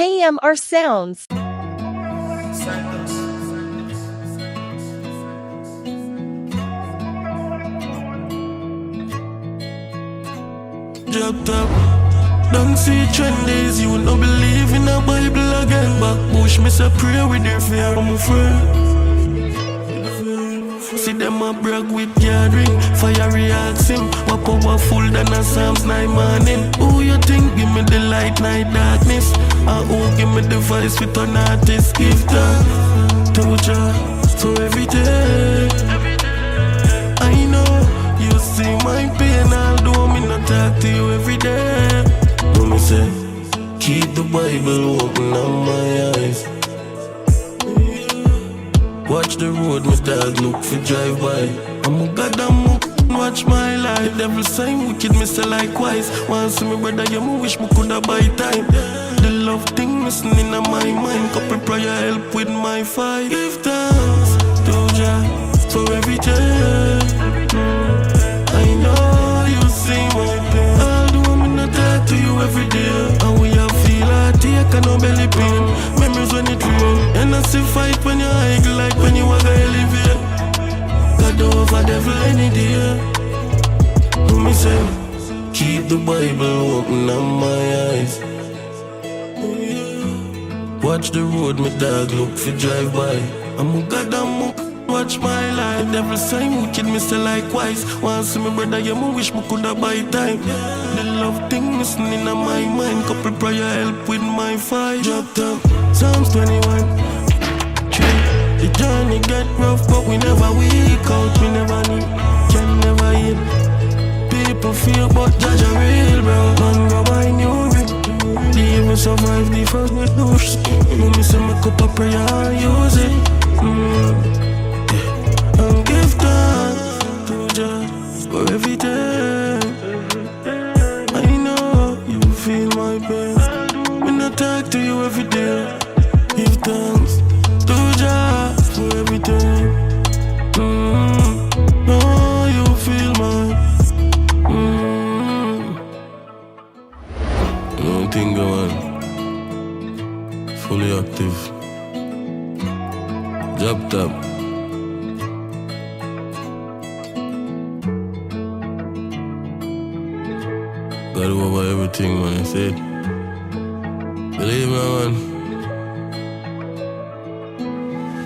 KMRSounds. Drop top, don't see trendies. You no believe in a Bible again. Back push me say pray with their fear. I'm a friend. See them a brag with gathering, fire reacting. What powerful than a Psalms 9 morning. Who you think give me the light, night darkness? And who give me the voice with an artist? Give thanks to Jah for every day. I know you see my pain, although me not talk to you every day. But me say, keep the Bible open on my eyes. Watch the road, my dog look for drive by. I'm a goddamn watch my life. Devil sign wicked, me say likewise. Once see me brother, you me wish me coulda buy time. The love thing missing in my mind. Couple prayer help with my fight. Give thanks to Jah for every day. I know you see my pain, although me not talk to you every day. And we have feel heartache and no belly pain. Memories when it rain, and I see fight when you hike like when you walk a elevate. God over devil any day. Do me say, keep the Bible open on my eyes. Watch the road, my dog look for drive by. I'm a goddamn watch my life. Devil sign wicked, me say likewise. Once see me brother, you me wish me coulda buy time. The love thing missing in my mind. Couple prayer help with my fight. Drop top, Psalms 21. The journey get rough, but we never weak out. We never need, can never hit. People feel, but judge a real, bro. Man go buy new rig. They even survive the first with douche. Let me say my cup of prayer and use it. And give thanks to Jah for every day. I know you feel my pain. When I talk to you every day. Give thanks to Jah for everything. No, you feel my no thing going. Fully active. Job top. Got over everything, man. I said, believe me, man.